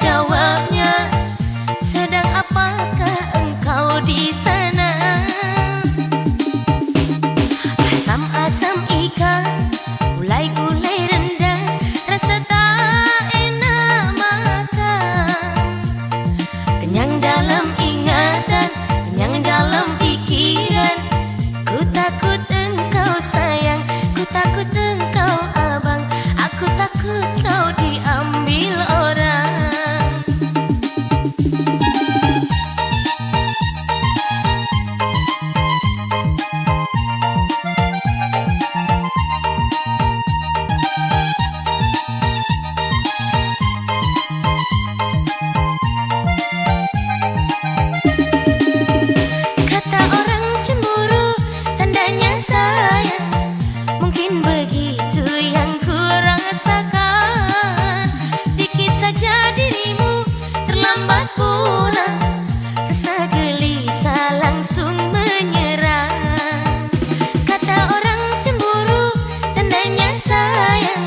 jawabnya. Sedang apakah engkau di sana? Asam-asam ikan, gulai-gulai rendang, rasa tak enak makan. Kenyang dalam ingatan, kenyang dalam pikiran. Ku takut engkau sayang, ku takut engkau abang, aku takut kau diambil orang. Kata orang cemburu, tandanya sayang. Mungkin begitu yang ku rasakan. Dikit saja dirimu terlambat pulang, rasa gelisah langsung menyerang. Kata orang cemburu, tandanya sayang.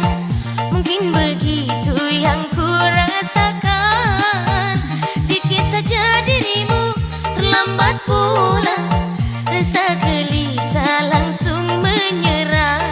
Mungkin begitu yang ku rasakan. Dikit saja dirimu terlambat pulang, rasa gelisah langsung menyerang.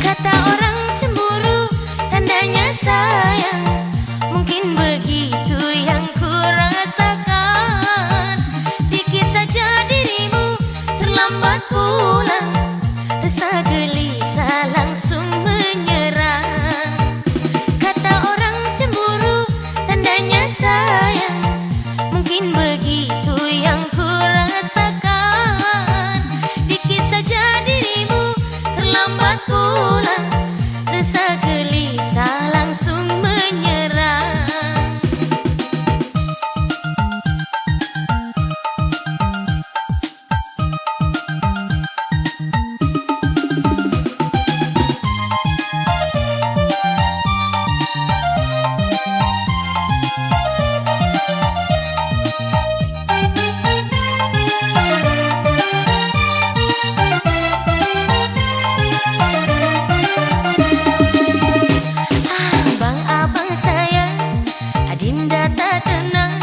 Kata orang cemburu, tandanya sayang. Mungkin begitu yang ku rasakan. Dikit saja dirimu terlambat pulang, rasa gelisah langsung menyerang. Kata orang cemburu, tandanya sayang. Mungkin begitu yang ku rasakan. Dikit saja dirimu terlambat pulang, rasa gelisah langsung menyerang. Abang-abang sayang, adinda tak tenang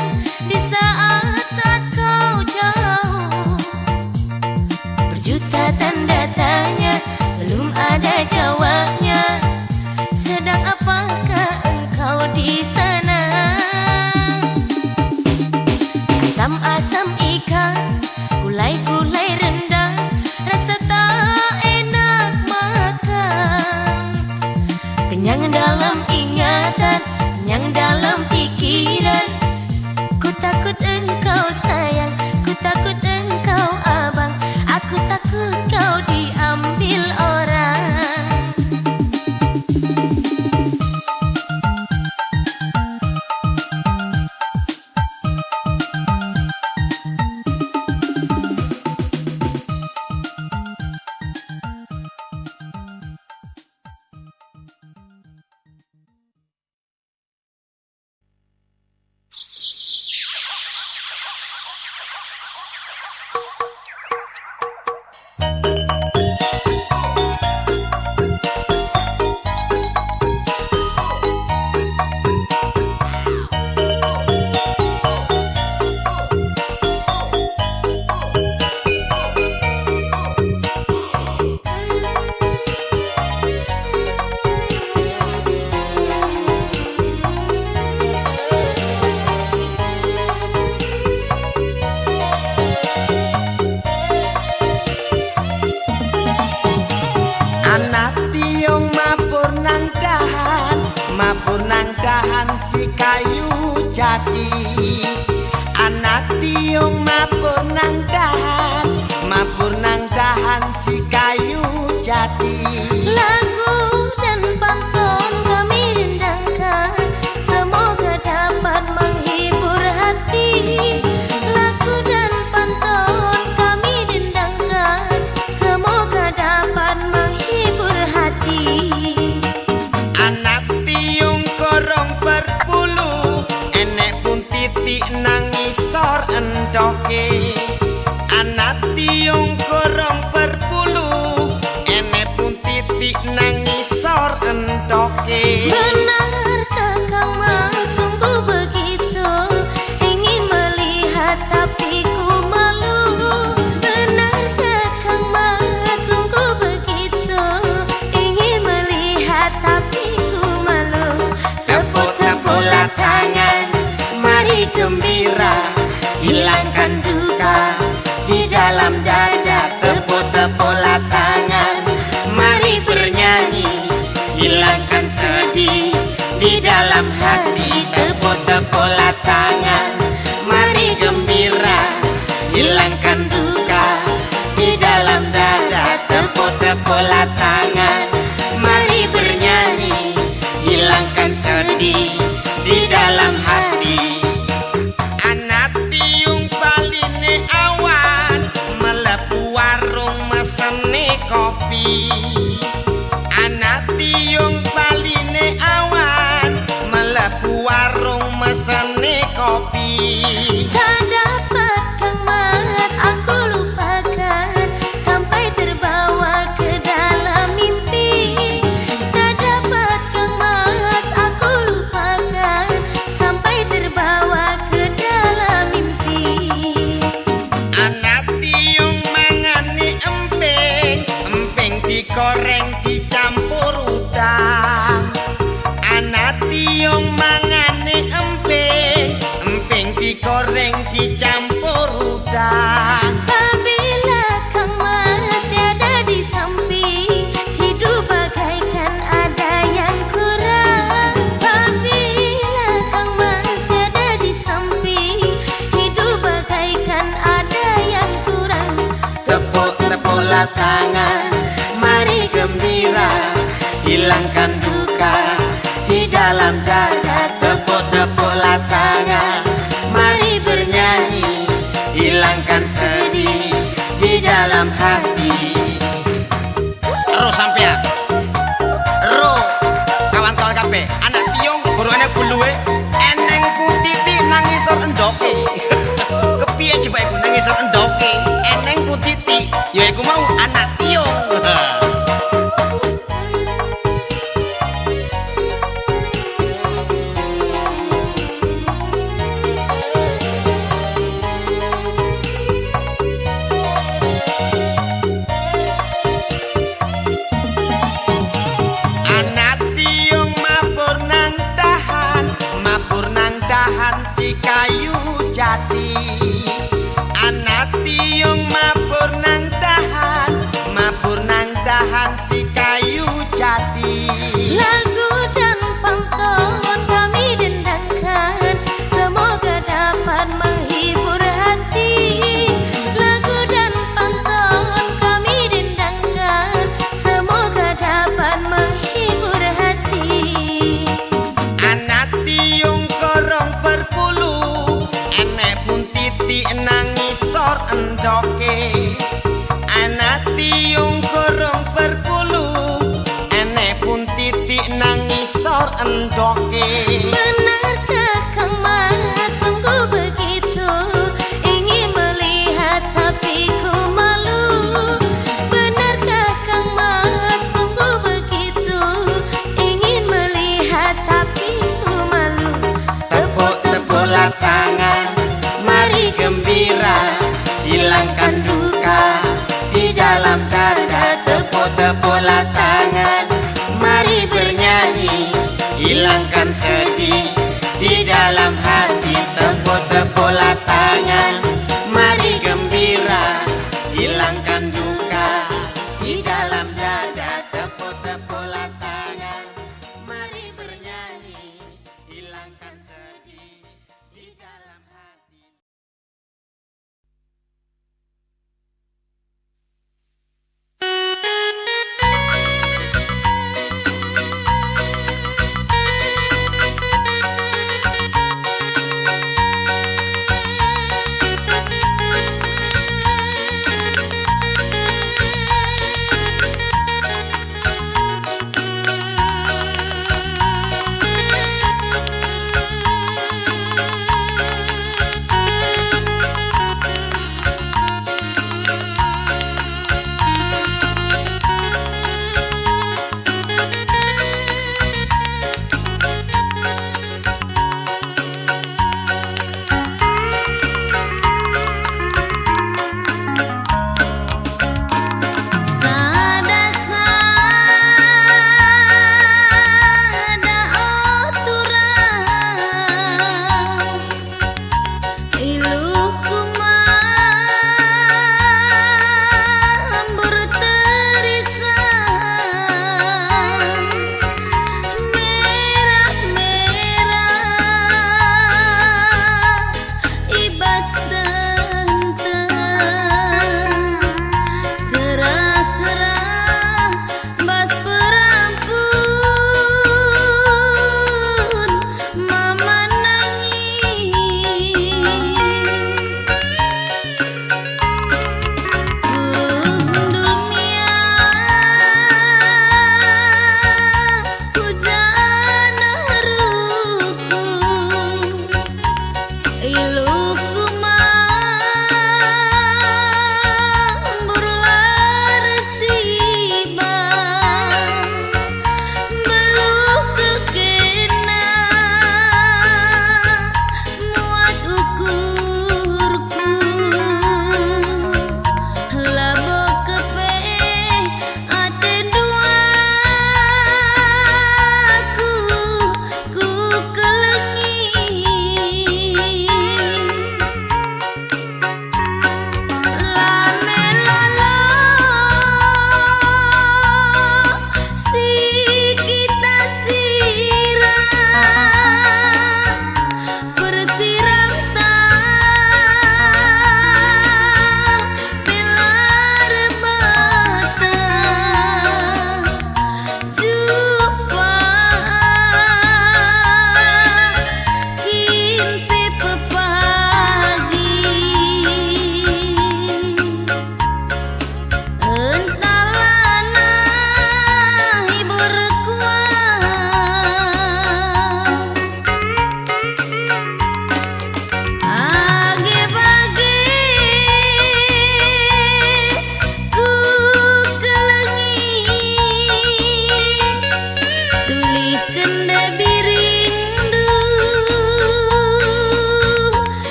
di saat-saat kau jauh. Berjuta tanda tanya, belum ada jawabnya. Sedang apakah engkau di sana? Asam-asam ikan, gulai-gulai rendang, rasa tak enak makan. Kenyang dalam ingatan, kenyang dalam pikiran. Ku takut engkau sayang, ku takut engkau abang, aku takut kau diambil orang. dahan si kayu jati, anak tiung mapur nang dahan si kayu jati. Lagu dan pantun kami dendangkan, semoga dapat menghibur hati. Lagu dan pantun kami dendangkan, semoga dapat menghibur hati. Anak tiung korong berpuluh, enek pun titik nangisor endoke. Anak tiung korong berpuluh, enek pun titik nangisor endoke. Benarkah Kang Mas sungguh begitu, ingin melihat tapi ku malu? Benarkah Kang Mas sungguh begitu, ingin melihat tapi ku malu? Tepuk-tepuklah tangan, mari gembira, hilangkan duka di dalam dada. Tepuk-tepuklah tangan, mari bernyanyi, hilangkan sedih di dalam hati. Tepuk-tepuklah tangan, mari gembira, hilangkan duka di dalam dada. Tepuk-tepuklah tangan, mari bernyanyi, hilangkan sedih di dalam hati. Anak tiung paline awan, melebu warung mesene kopi. Anak tiung paline awan, melebu warung mesene kopi. Tak dapat Kang Mas aku lupakan, sampai terbawa ke dalam mimpi. Tak dapat Kang Mas aku lupakan, sampai terbawa ke dalam mimpi. Anak tiung mangane emping, emping digoreng dicampur udang. Anak tiung mangane emping, emping digoreng dicampur udang. Apabila Kang Mas tiada di samping, hidup bagaikan ada yang kurang. Apabila Kang Mas tiada di samping, hidup bagaikan ada yang kurang. Tepuk-tepuklah tangan, mari gembira, hilangkan duka di dalam dada. Tepuk-tepuklah tangan, mari bernyanyi, hilangkan sedih di dalam hati. Ro sampean, ro kawan-kawan kabeh, anak tiung guru enek buluwe, eneng putiti nangisor endoke. Kepiye coba iku nangisor endoke, eneng putiti, ya iku mau anak tiung. Anak tiung mabur nang dahan si kayu jati. Anak tiung mabur nang dahan si kayu jati. Lagu dan pantun kami dendangkan, semoga dapat menghibur hati. Lagu dan pantun kami dendangkan, semoga dapat menghibur hati. Anak tiung korong berpuluh, enek pun titik nangisor endoke. Anak tiung korong berpuluh, enek pun titik nangisor endoke. Benarkah Kang Mas sungguh begitu, ingin melihat tapi ku malu? Benarkah Kang Mas sungguh begitu, ingin melihat tapi ku malu? Tepuk-tepuklah tangan, mari gembira, hilangkan duka di dalam dada. Tepuk-tepuklah tangan, mari bernyanyi, hilangkan sedih di dalam hati. Tepuk-tepuklah tangan, mari gembira, hilangkan duka di dalam dada. Tepuk-tepuklah tangan, mari bernyanyi, hilangkan sedih di dalam hati.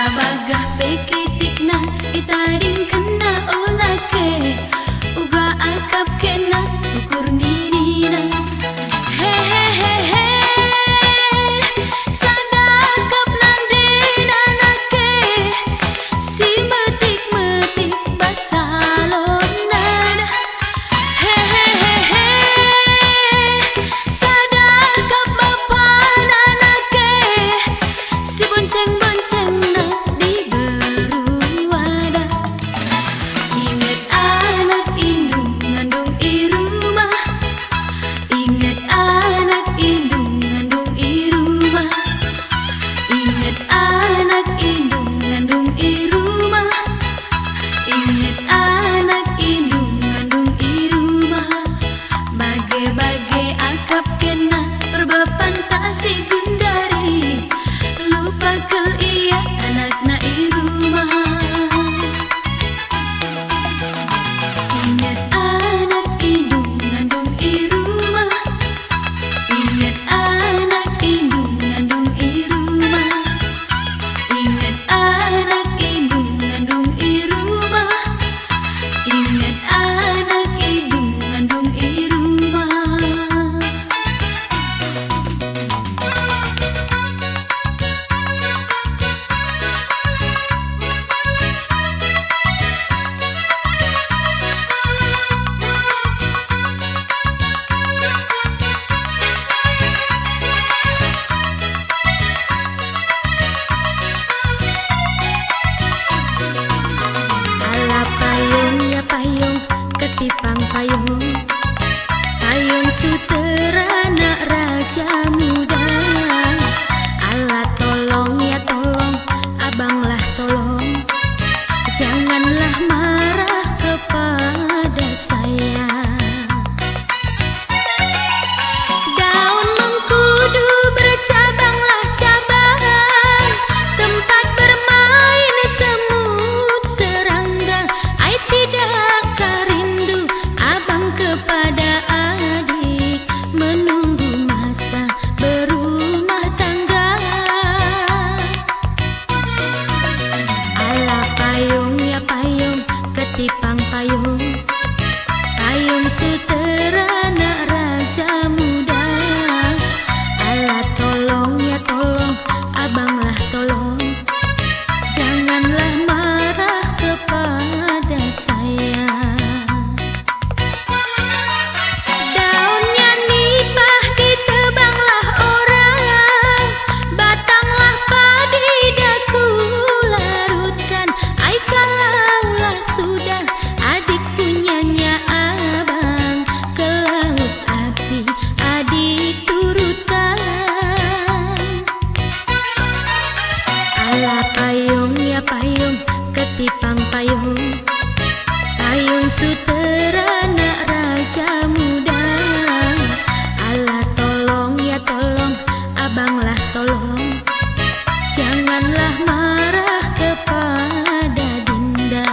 Sabagah pekitikna itaring kena olake uga akap kena ukur nirina hehehehe sadakap nandina nake si metik-metik basalonan hehehehe sadakap bapana nake si bonceng-bonceng di beruada. Ingat anak indung ngandung irumah, ingat anak indung ngandung irumah, ingat anak indung ngandung irumah, ingat anak indung ngandung irumah. Bage-bage akap kena perbapan tak si gundari lupa kel iya anak na irumah. Ingat anak indung ngandung irumah, ingat anak indung ngandung irumah, ingat anak indung ngandung irumah, ingat anak indung ngandung irumah. Ala payung ya payung ketipang payung payung suterana raja muda. Ala tolong ya tolong abanglah tolong janganlah marah kepada saya. Daun mengkudu bercabanglah cabang tempat bermain semut serangga. Ai tidak karindu abang kepada adik menunggu masa berumah tangga. Ala payung ya payung ketipang payung payung suterana raja muda. Ala tolong ya tolong abanglah tolong janganlah marah kepada saya. Daunnya nipah ditebanglah orang batanglah padi daku larutkan. Ai kalaulah sudah adik punyanya abang ke laut api adik turutkan. Ala payung ya payung ketipang payung payung suterana raja muda. Ala tolong ya tolong abanglah tolong janganlah marah kepada Dinda.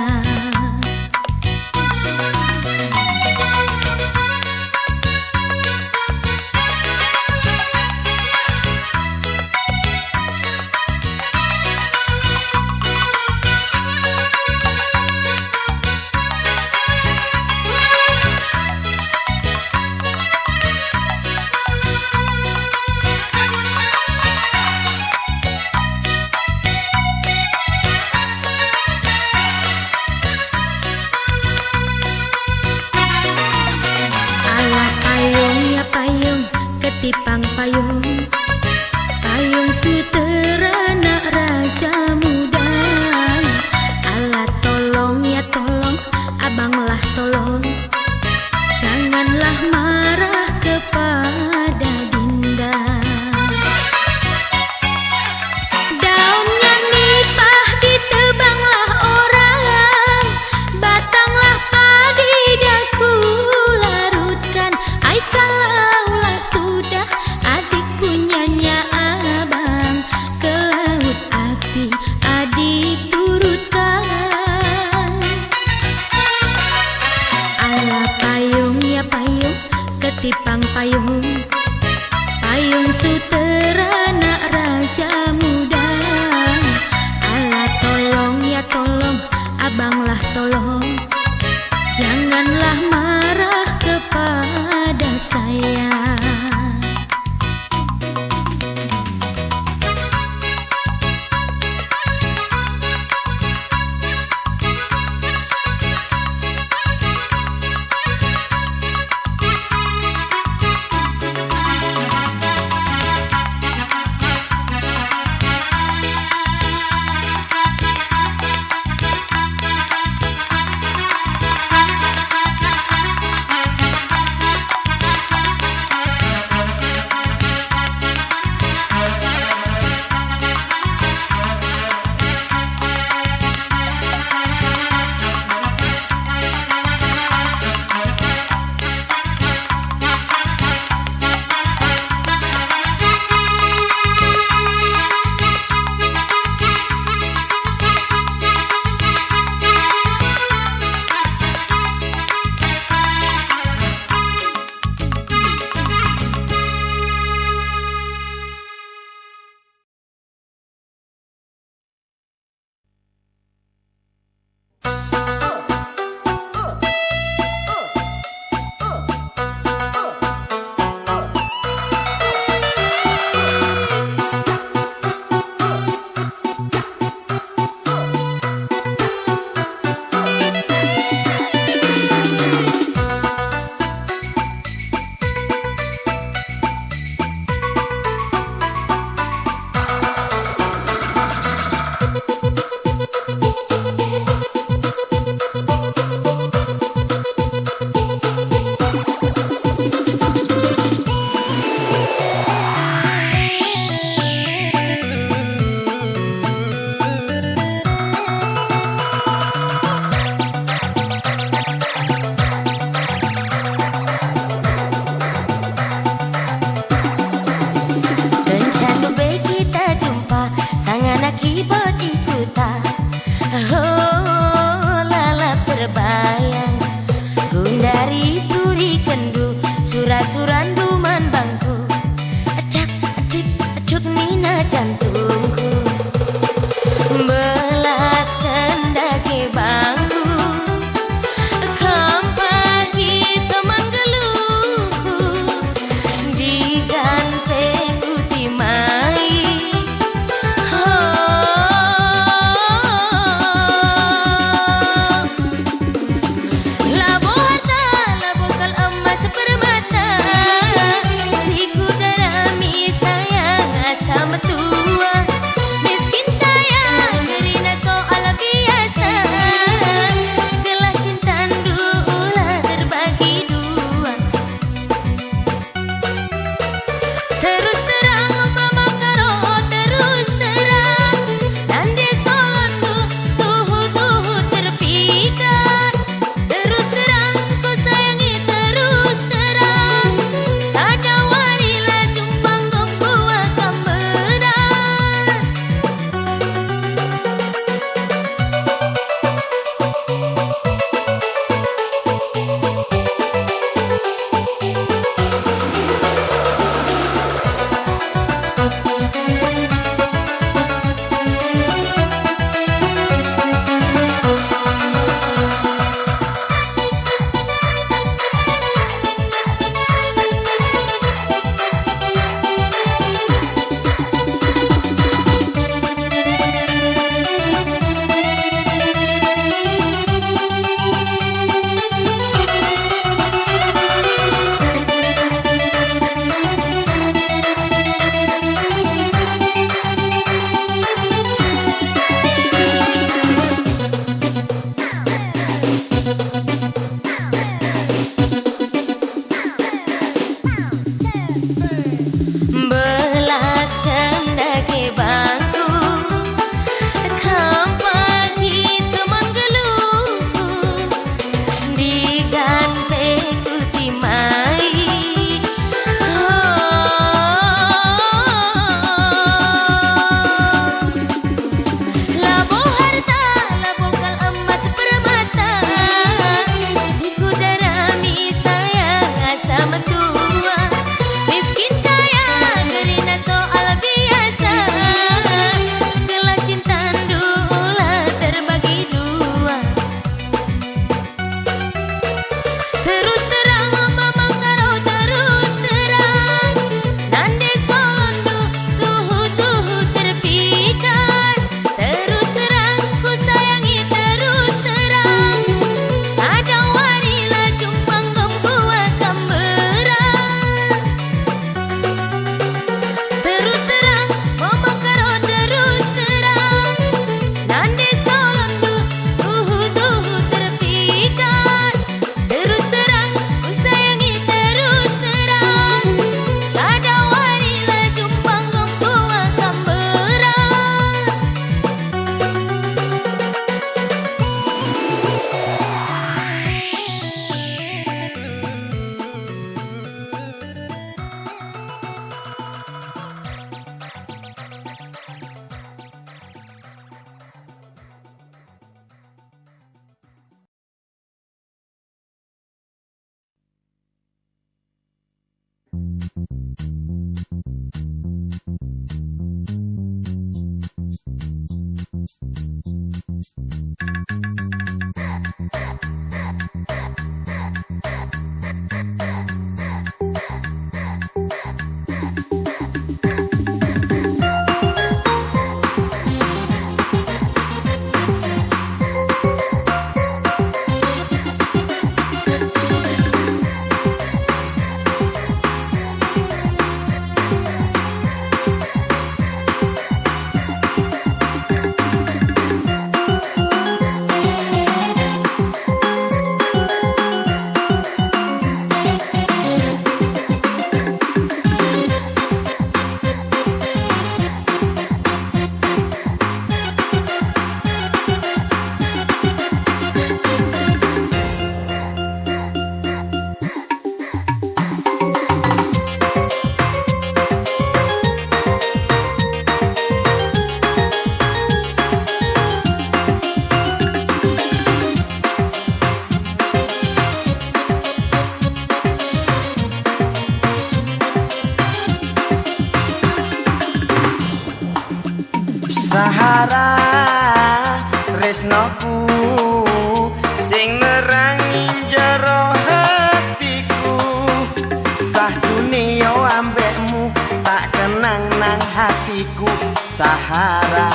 Sahara.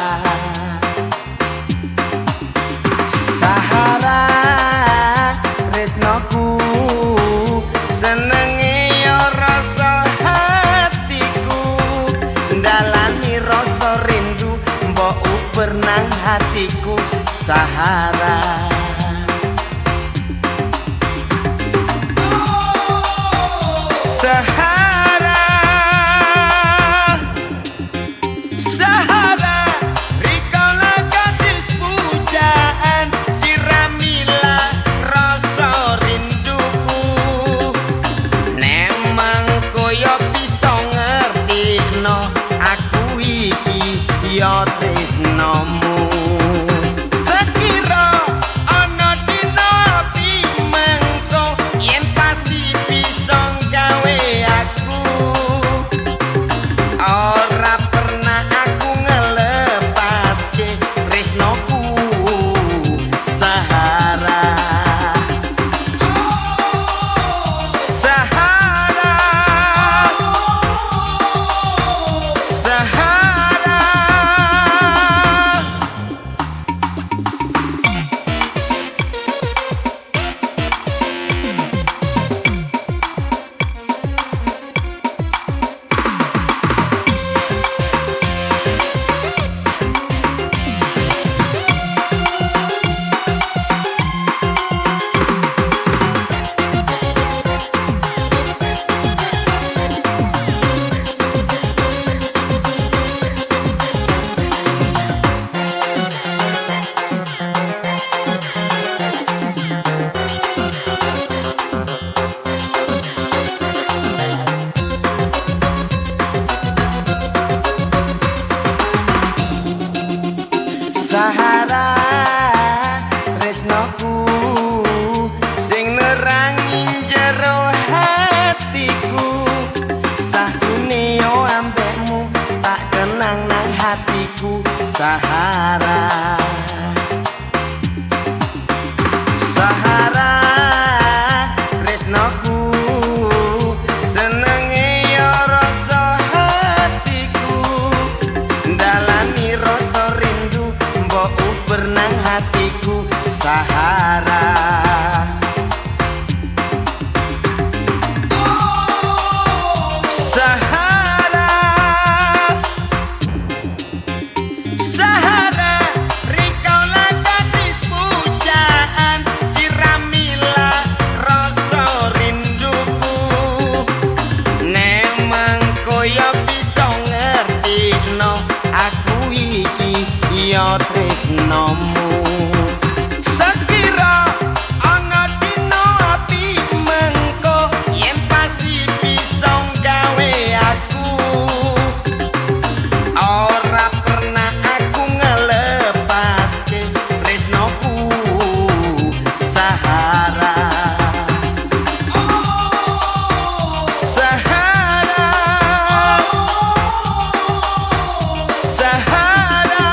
Sahara tresnoku senenge yo rasa hatiku ndalani rasa rindu mbok uber nang hatiku Sahara. Sahara, Sahara, rikala gadis pujaan siramilah rasa rinduku. Nemang koyo bisa ngertino aku iki yo tresnomu. Sahara tresnoku sing nerangi jero hatiku. Sahune yo ambekmu tak kenang nang hatiku Sahara. Sahara tresnoku senenge yo rasa hatiku ndalani rasa rindu mbok uber nang hatiku Sahara. Sahara, Sahara, rikala gadis pujaan siramilah rasa rinduku. Nemang koyo bisa ngertino aku iki yo tresnomu. Sekira ana dina ati mengko yen pasti bisa gawe aku. Ora pernah aku ngelepaske tresnoku Sahara. Sahara, Sahara,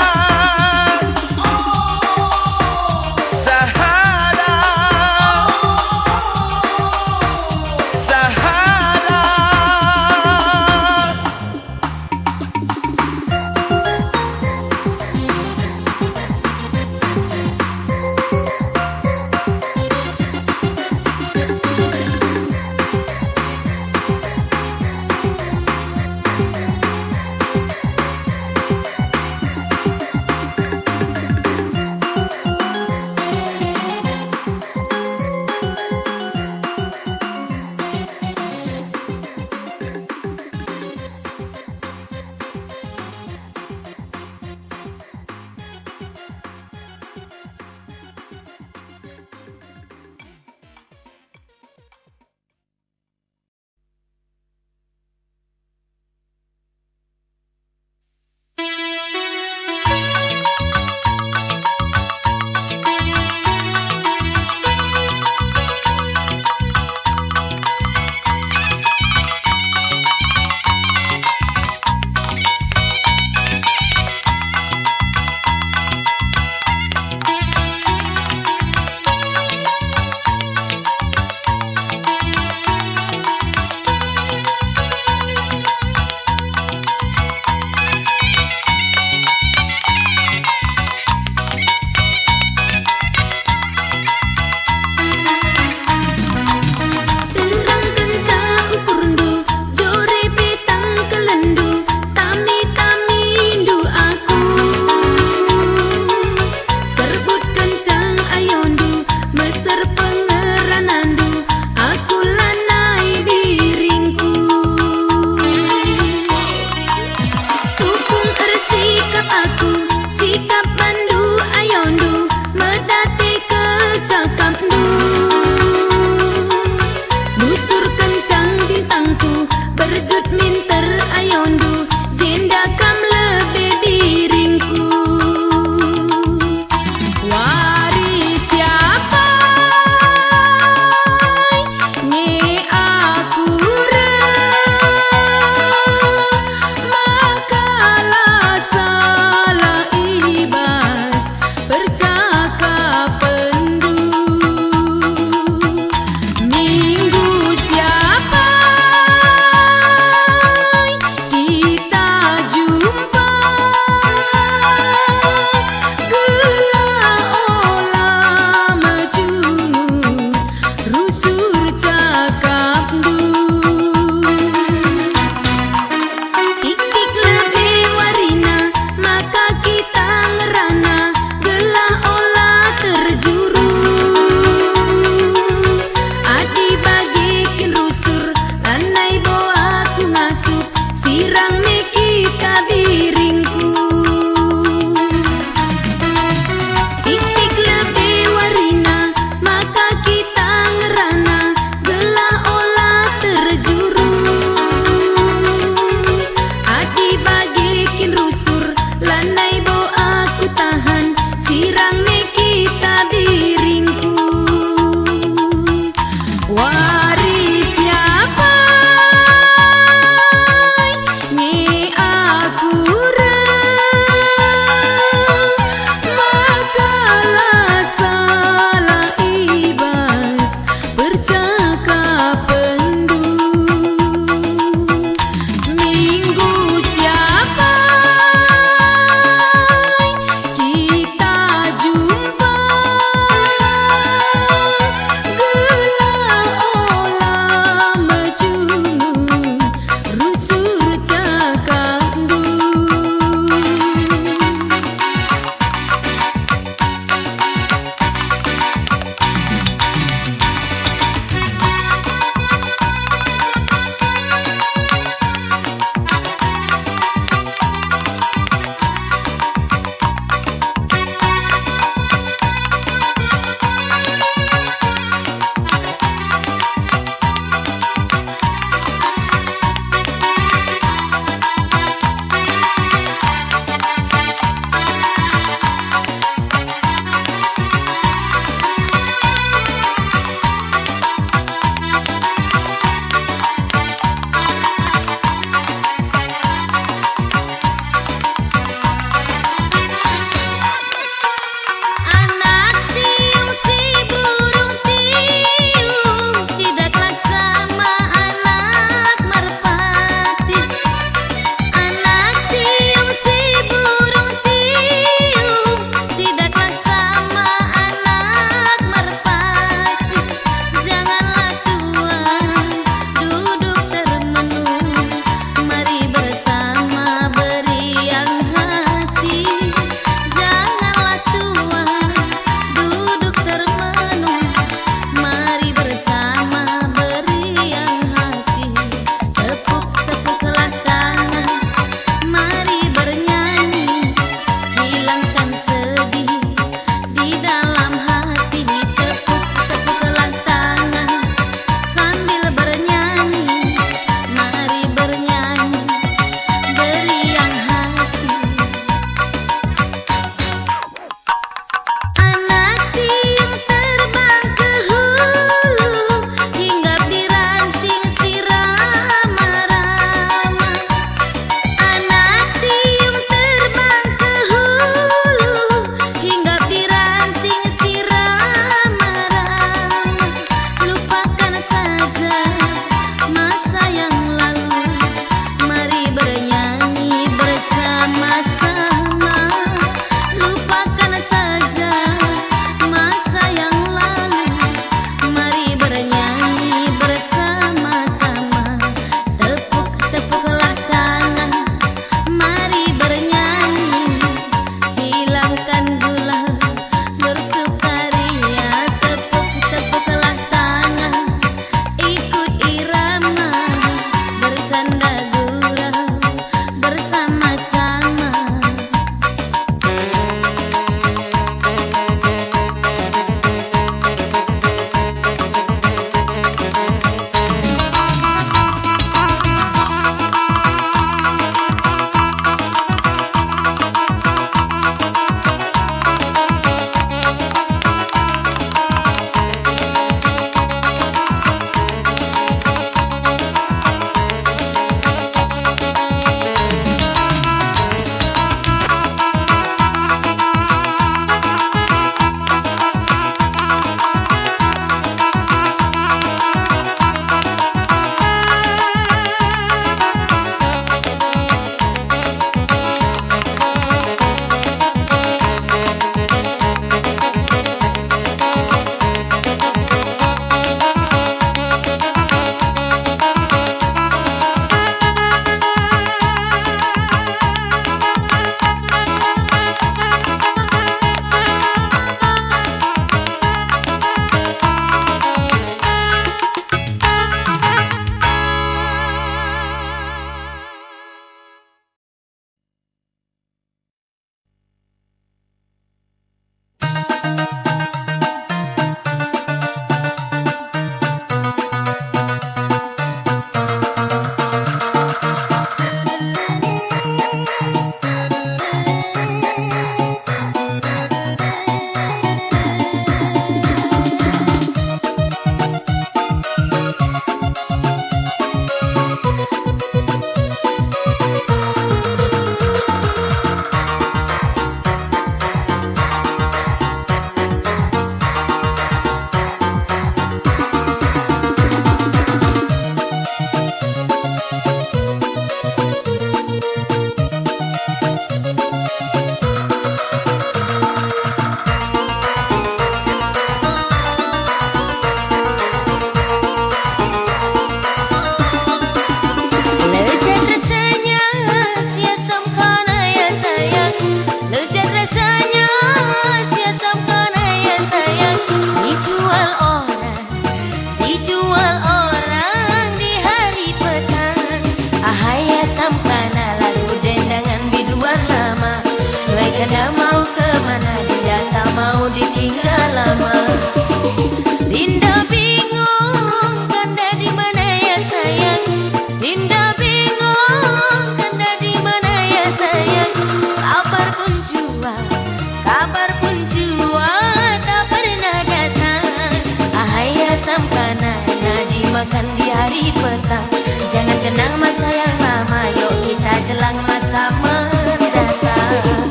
menjelang masa mendatang.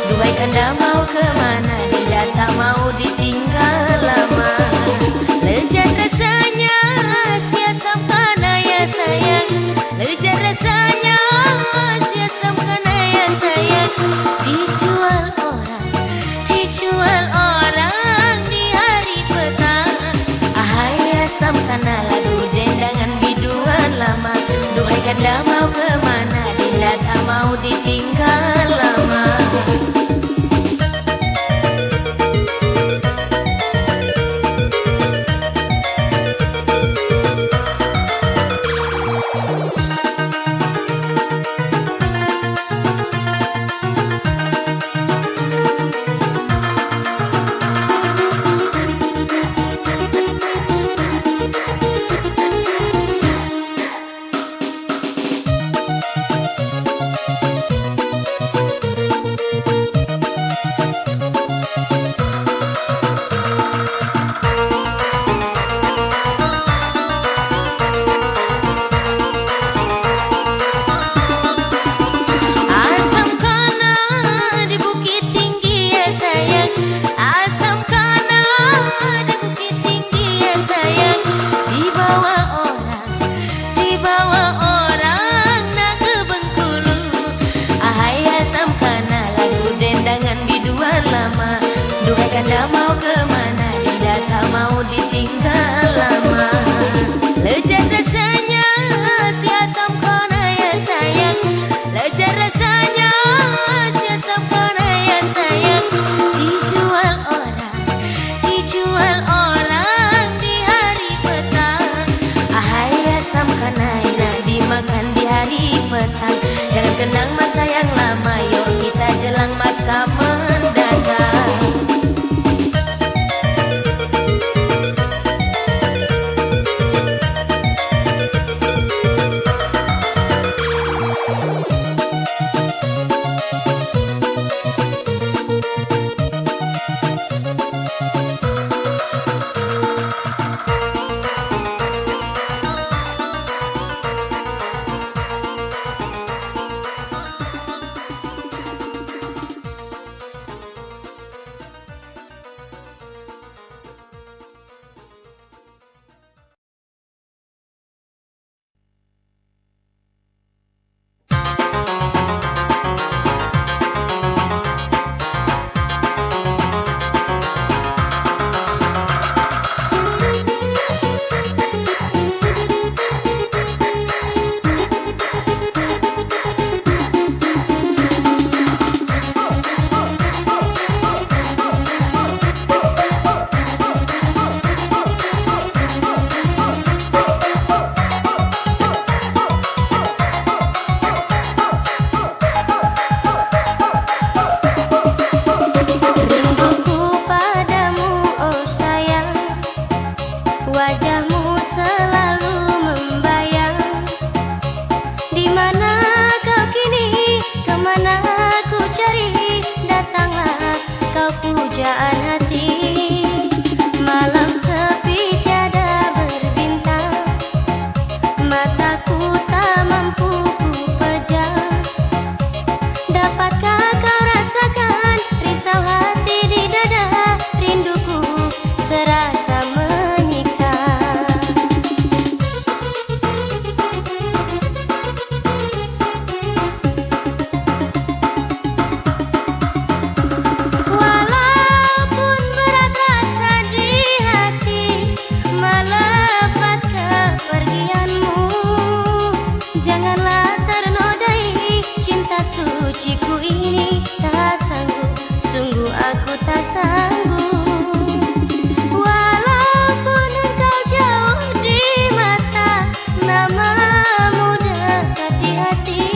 Duhai kanda mau kemana, Dinda tak mau ditinggal lama. Lezat rasanya si asam kana ya sayang, lezat rasanya si asam kana ya sayang. Dijual orang di hari petang. Ahai asam kana lagu dendangan biduan lama. Duhai kanda mau kemana, Dinda tak mau ditinggal lama. aku tak sanggup. Walaupun engkau jauh di mata, namamu dekat di hati.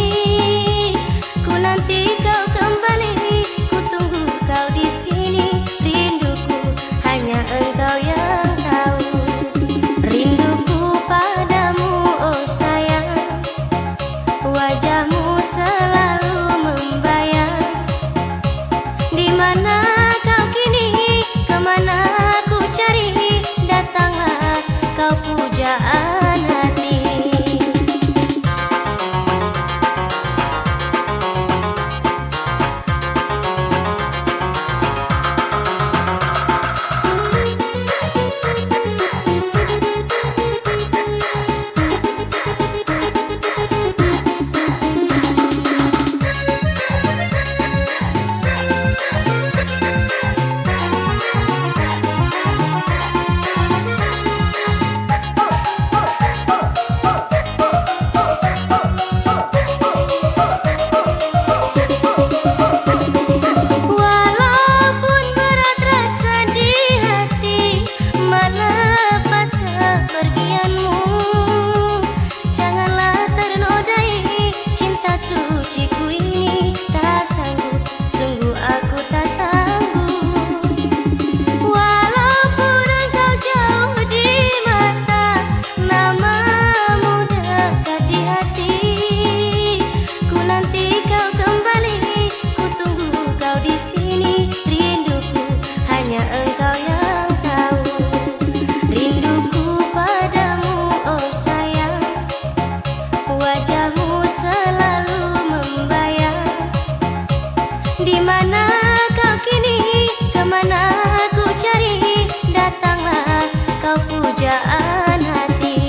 Ku nanti kau kembali, ku tunggu kau di sini. Rinduku hanya engkau yang tahu. Rinduku padamu oh sayang, wajahmu selalu membayang. Di mana kau kini, kemana ku cari, datanglah kau pujaan hati. Walaupun berat rasa di hati melepas kepergianmu, janganlah ternodai cinta suciku ini. Tak sanggup, sungguh aku tak sanggup. Walaupun engkau jauh di mata, namamu dekat di hati. Ku nanti kau kembali, ku tunggu kau di sini. Rinduku hanya engkau yang tahu. Rinduku padamu oh sayang, wajahmu selalu membayang. Di mana kau kini, kemana ku cari, datanglah kau pujaan hati.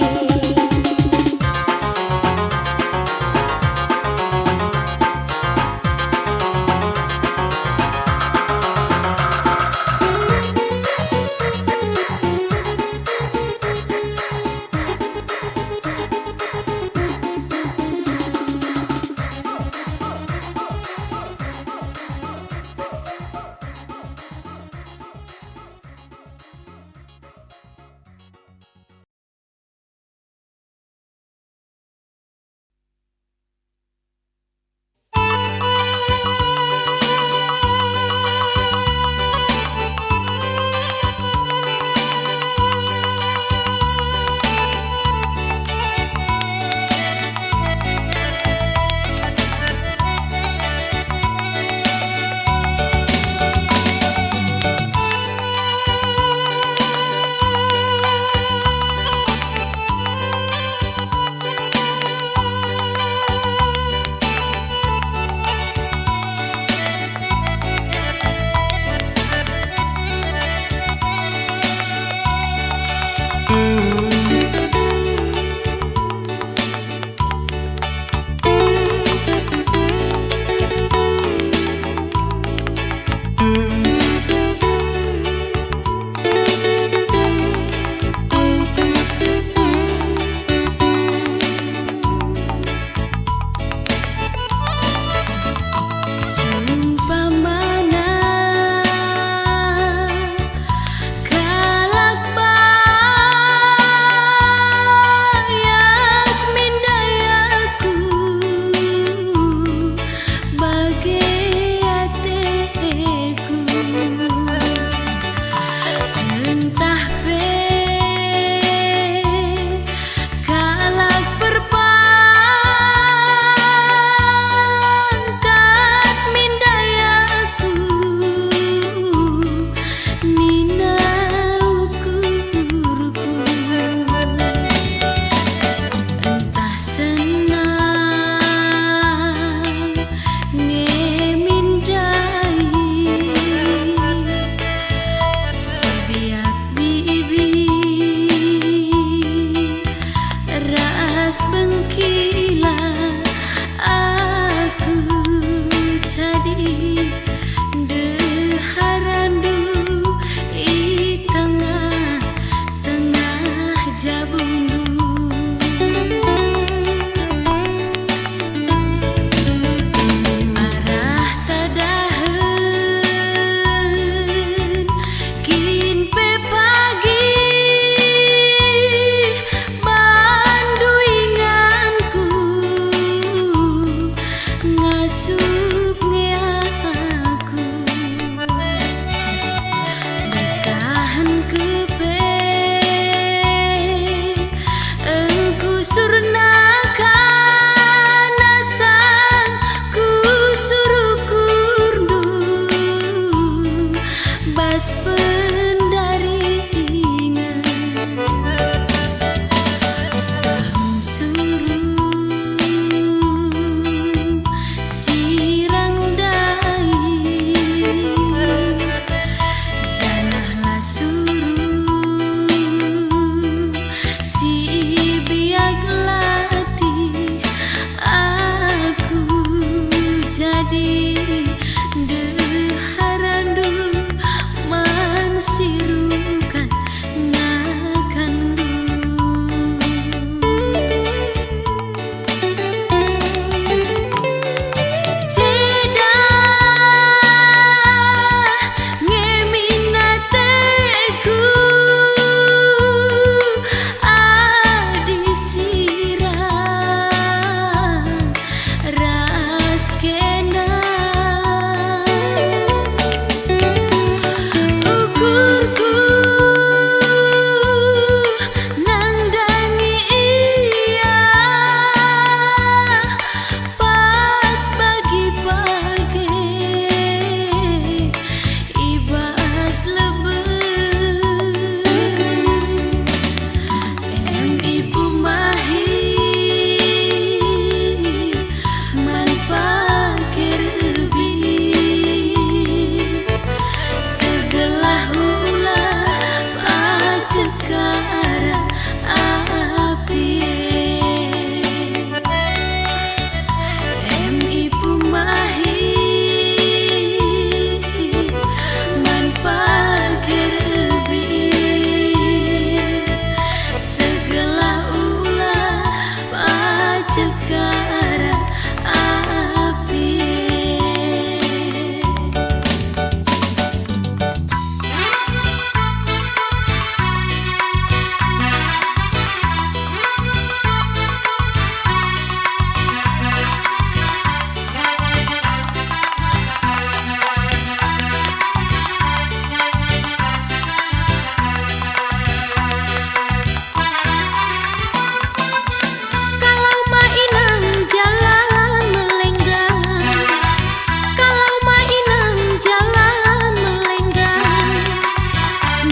Bagai hatiku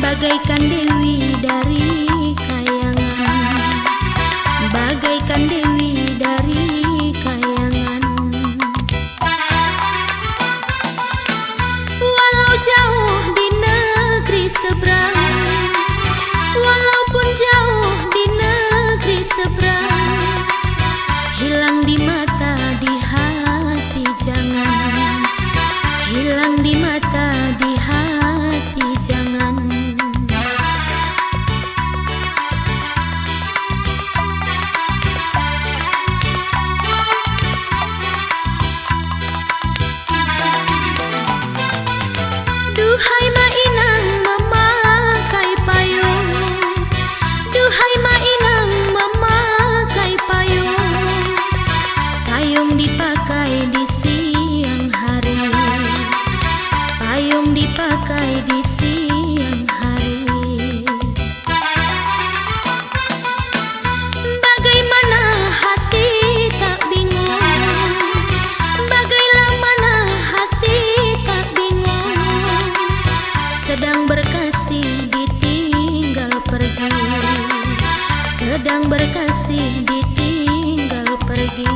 Bagaikan dewi dari kayangan, bagaikan dewi dari kayangan. Walau jauh di negeri seberang, walaupun jauh di negeri seberang, hilang di mata di hati jangan, hilang di mata di hati jangan. Duhai mainang memakai payung, duhai mainang memakai payung, payung dipakai di siang hari, payung dipakai di siang hari. Bagaimana hati tak bingung, bagailah mana hati tak bingung, sedang berkasih ditinggal pergi, sedang berkasih ditinggal pergi.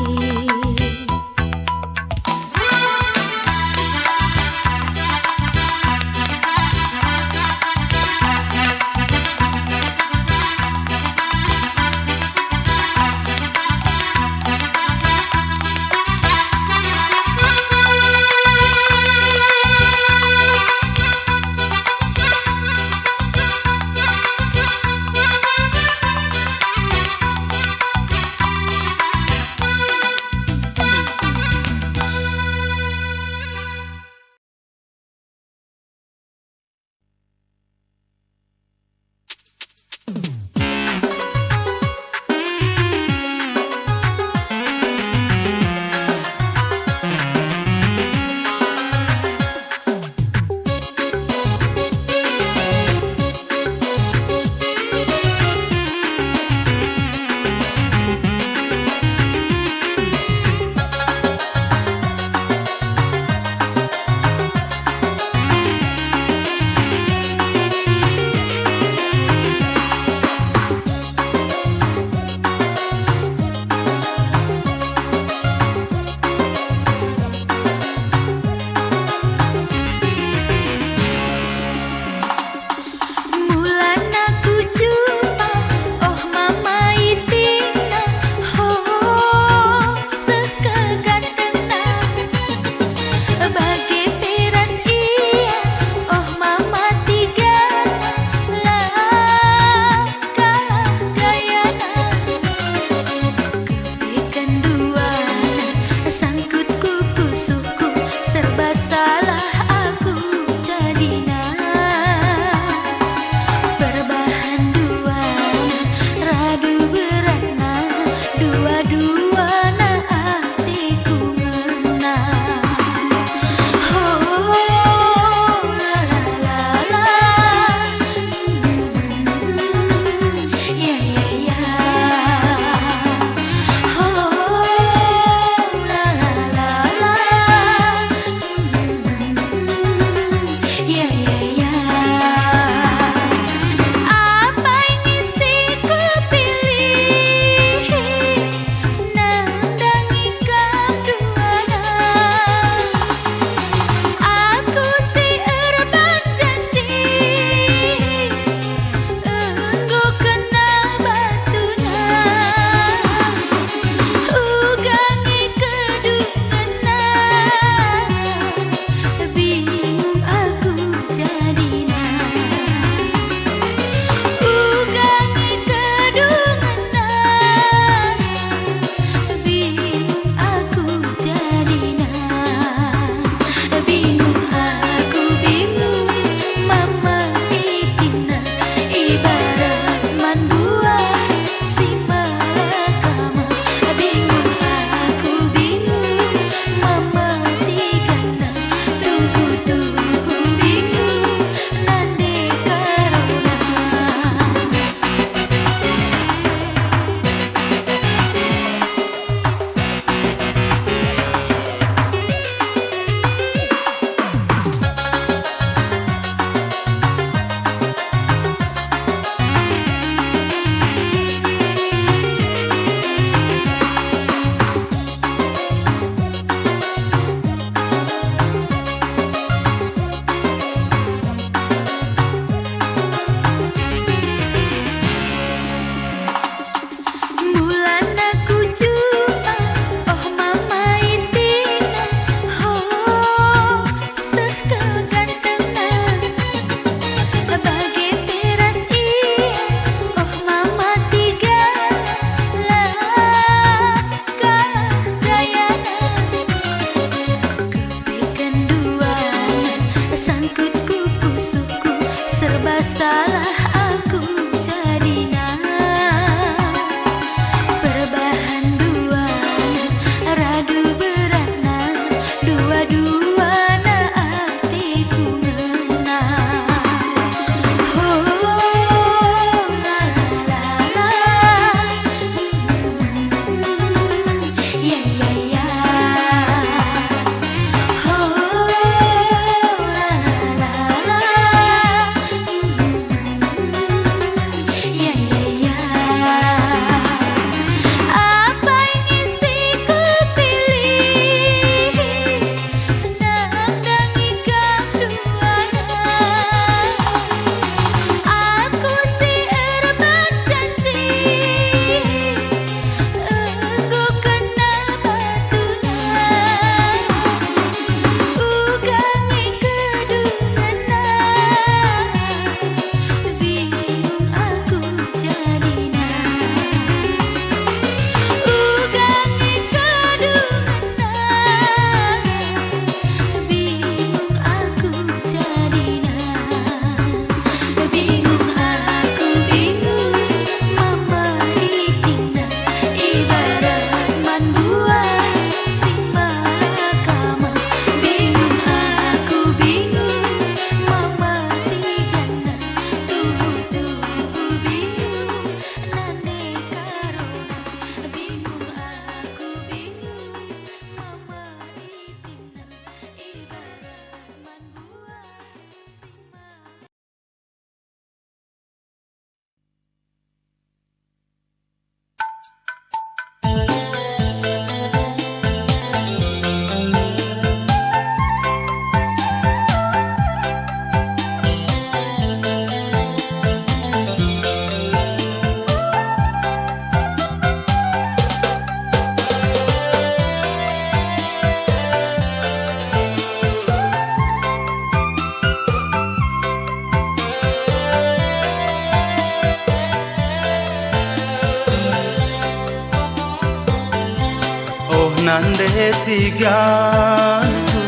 nande tigaku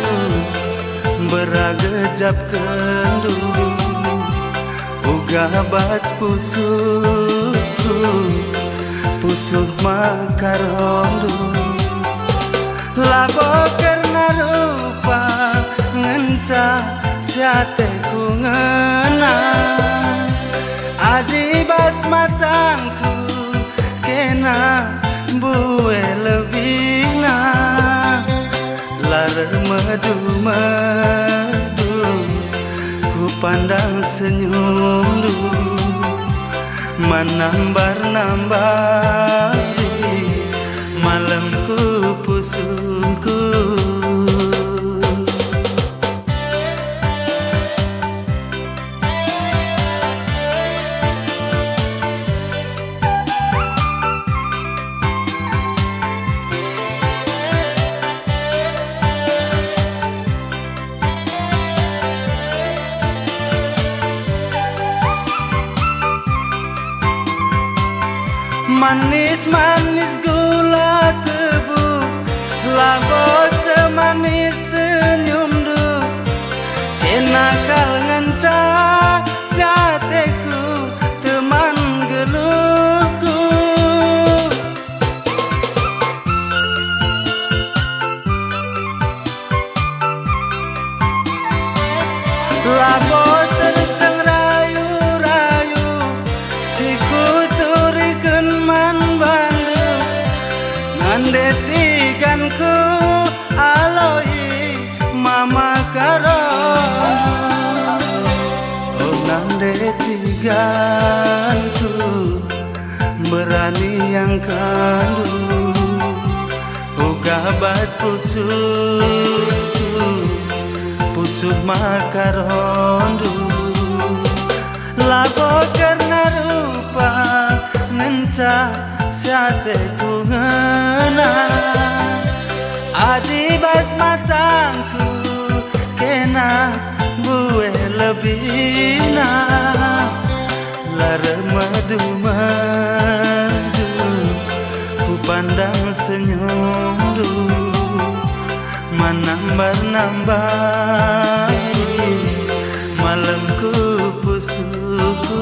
beragejap kendu uga bas pusuh makarondu labo karena rupa ngenca siate ku ngena adi bas matangku kena buwe lebina lar madu ku pandang senyummu menambar-nambari malamku pusuhku manis-manis gula tebu labo semanis senyum du kenakal ngenca siateku teman geluku labo terceng rayu-rayu siku turikeun man bandu ngandetikanku aloi mama karo oh ngandetikanku berani yang kandu uga bas pusuh makarondu labo karena rupa ngenca siateku ngena adi bas matangku kena buwe lebina lar madu ku pandang senyummu menambar-nambari malamku pusuhku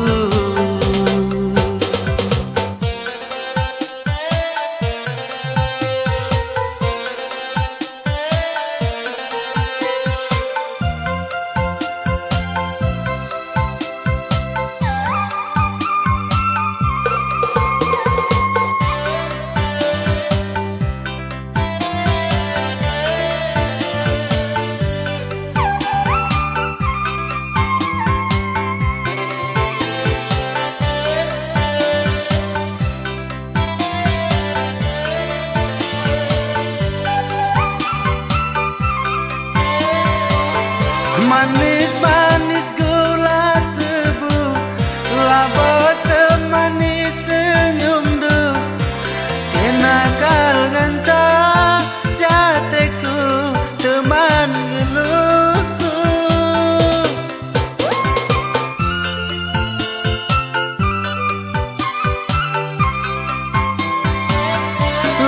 manis-manis gula tebu labo semanis senyum du kenakal ngenca siateku teman geluku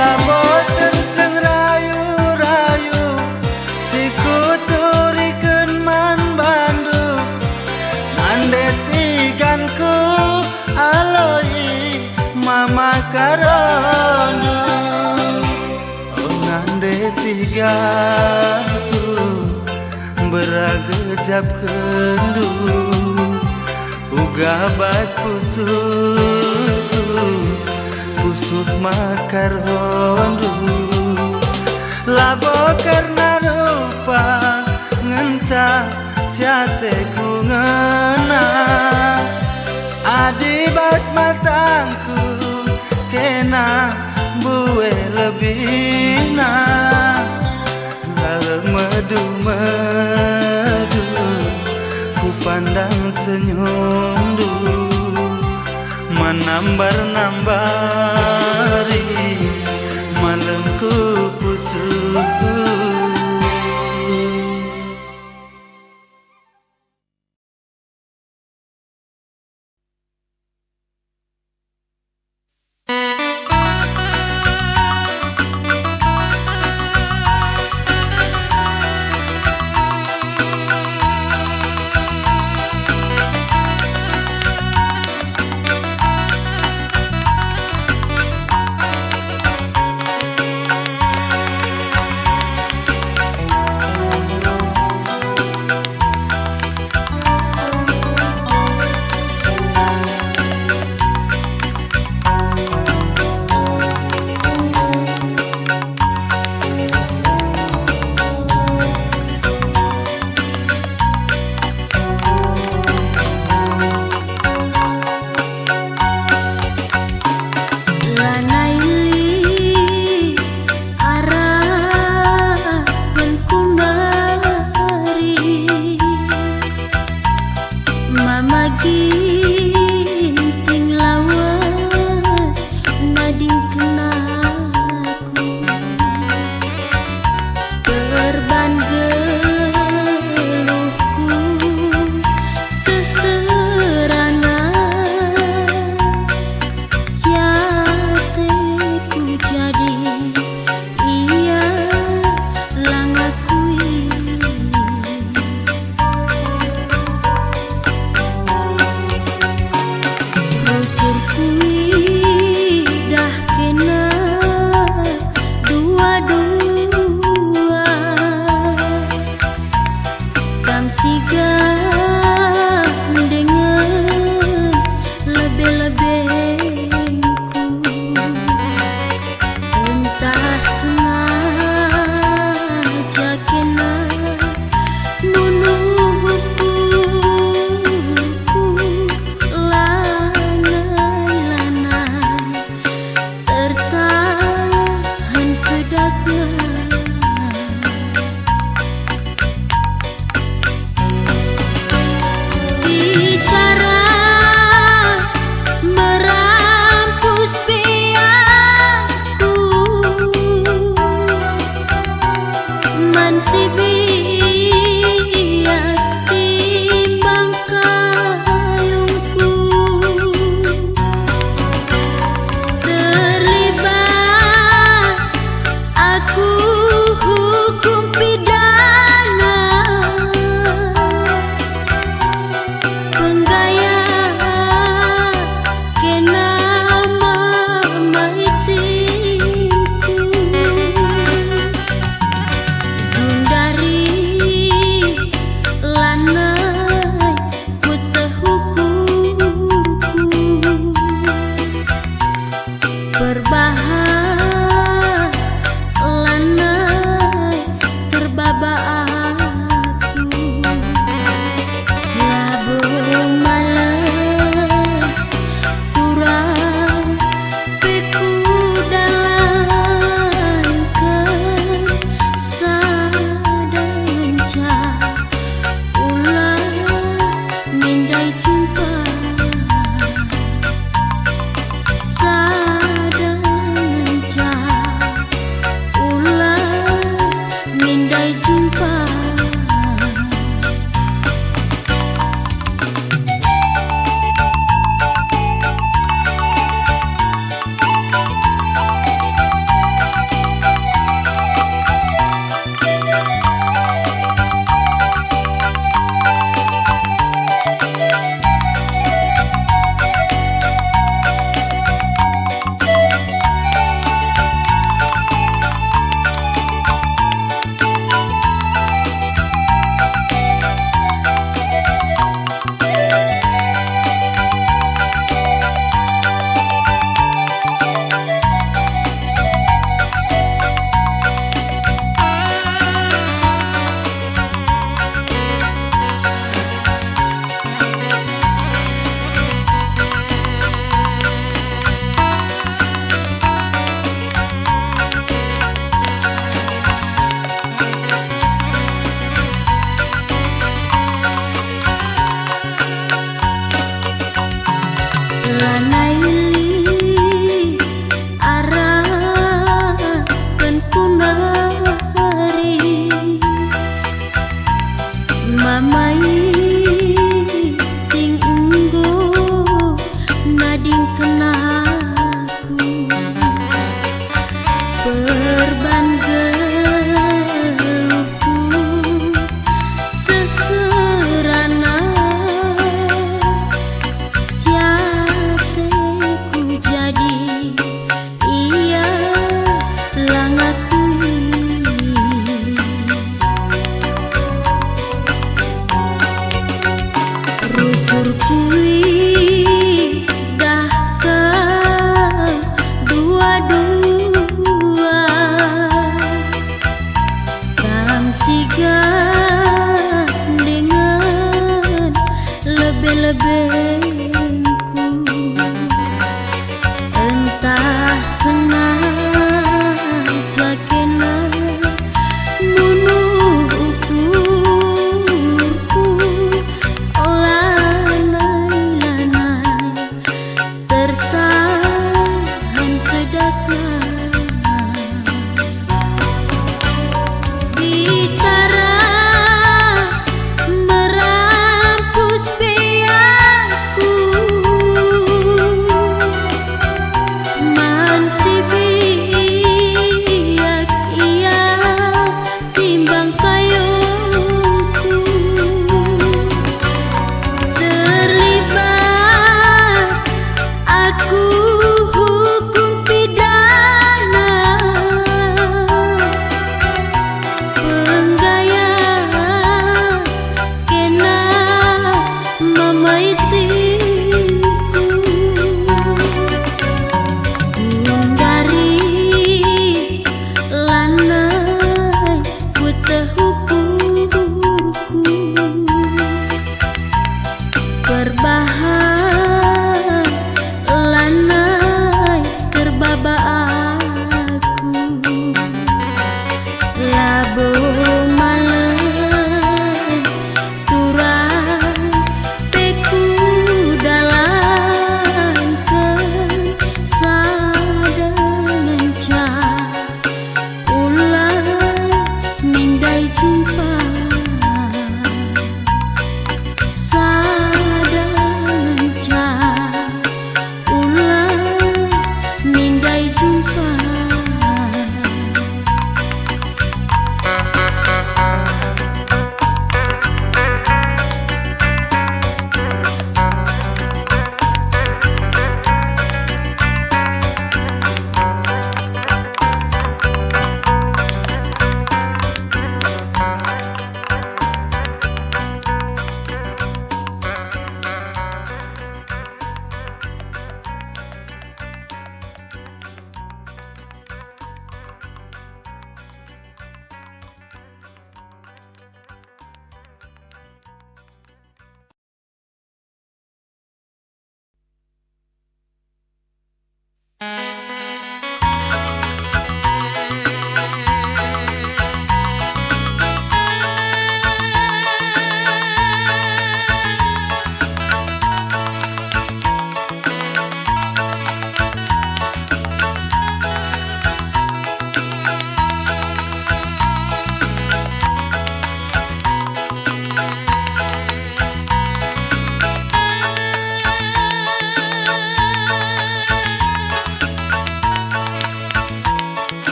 labo terceng rayu-rayu siku turikeun man bandu ngandetikanku aloi mama karono oh ngandetikanku beragejap kendu uga bas pusuh makarondu labo karena rupa ngenca siateku ngena adi bas matangku kena buwe lebina lar madu ku pandang senyummu menambar-nambari malamku pusuhku kui dahkan dua-dua kam siga dengan lebih-lebihku entah sengaja kena berbahaya.